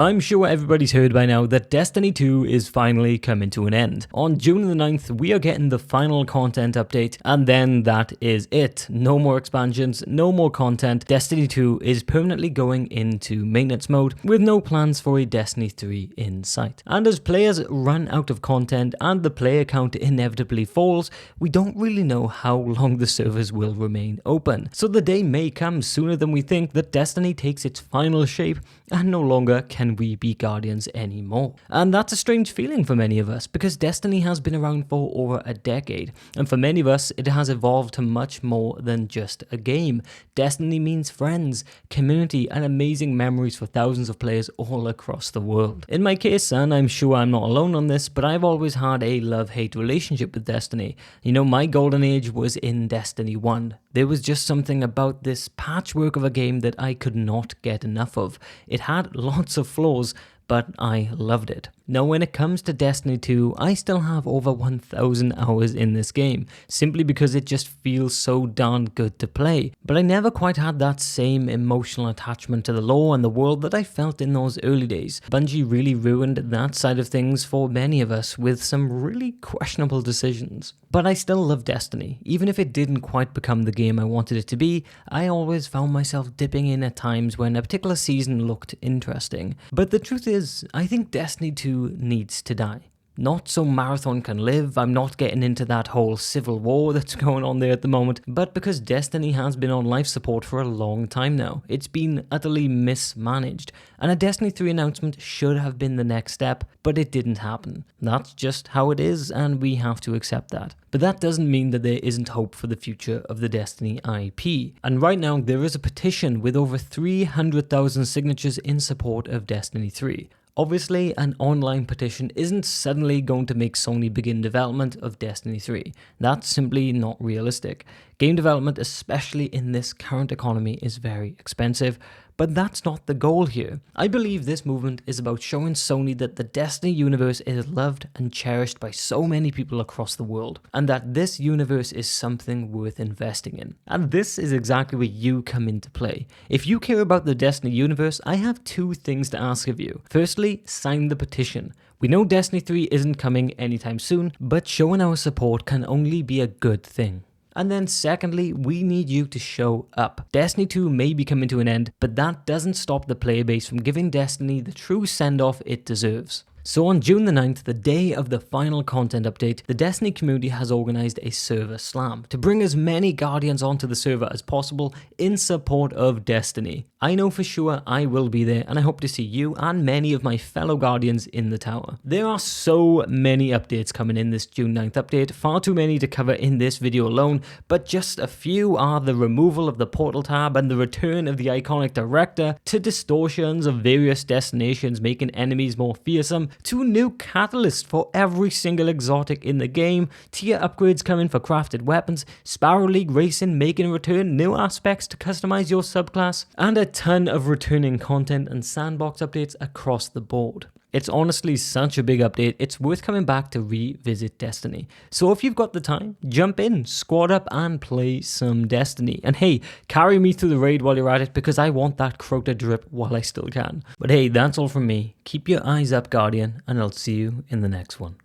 I'm sure everybody's heard by now that Destiny 2 is finally coming to an end. On June the 9th, we are getting the final content update, and then that is it. No more expansions, no more content. Destiny 2 is permanently going into maintenance mode with no plans for a Destiny 3 in sight. And as players run out of content and the player count inevitably falls, we don't really know how long the servers will remain open. So the day may come sooner than we think that Destiny takes its final shape and no longer can we be Guardians anymore. And that's a strange feeling for many of us because Destiny has been around for over a decade, and for many of us it has evolved to much more than just a game. Destiny means friends, community, and amazing memories for thousands of players all across the world. In my case, and I'm sure I'm not alone on this, but I've always had a love-hate relationship with Destiny. You know, my golden age was in Destiny 1. There was just something about this patchwork of a game that I could not get enough of. It had lots of flaws, but I loved it. Now when it comes to Destiny 2, I still have over 1,000 hours in this game, simply because it just feels so darn good to play. But I never quite had that same emotional attachment to the lore and the world that I felt in those early days. Bungie really ruined that side of things for many of us with some really questionable decisions. But I still love Destiny. Even if it didn't quite become the game I wanted it to be, I always found myself dipping in at times when a particular season looked interesting. But the truth is, I think Destiny 2 needs to die. Not so Marathon can live, I'm not getting into that whole civil war that's going on there at the moment, but because Destiny has been on life support for a long time now. It's been utterly mismanaged, and a Destiny 3 announcement should have been the next step, but it didn't happen. That's just how it is, and we have to accept that. But that doesn't mean that there isn't hope for the future of the Destiny IP. And right now, there is a petition with over 300,000 signatures in support of Destiny 3. Obviously, an online petition isn't suddenly going to make Sony begin development of Destiny 3. That's simply not realistic. Game development, especially in this current economy, is very expensive, but that's not the goal here. I believe this movement is about showing Sony that the Destiny universe is loved and cherished by so many people across the world, and that this universe is something worth investing in. And this is exactly where you come into play. If you care about the Destiny universe, I have two things to ask of you. Firstly, sign the petition. We know Destiny 3 isn't coming anytime soon, but showing our support can only be a good thing. And then secondly, we need you to show up. Destiny 2 may be coming to an end, but that doesn't stop the player base from giving Destiny the true send-off it deserves. So on June the 9th, the day of the final content update, the Destiny community has organised a server slam to bring as many Guardians onto the server as possible in support of Destiny. I know for sure I will be there, and I hope to see you and many of my fellow Guardians in the tower. There are so many updates coming in this June 9th update, far too many to cover in this video alone, but just a few are the removal of the portal tab and the return of the iconic director, to distortions of various destinations making enemies more fearsome, to new catalysts for every single exotic in the game, tier upgrades coming for crafted weapons, Sparrow League Racing making a return, new aspects to customize your subclass, and a ton of returning content and sandbox updates across the board. It's honestly such a big update, it's worth coming back to revisit Destiny. So if you've got the time, jump in, squad up and play some Destiny. And hey, carry me through the raid while you're at it because I want that Crota drip while I still can. But hey, that's all from me. Keep your eyes up, Guardian, and I'll see you in the next one.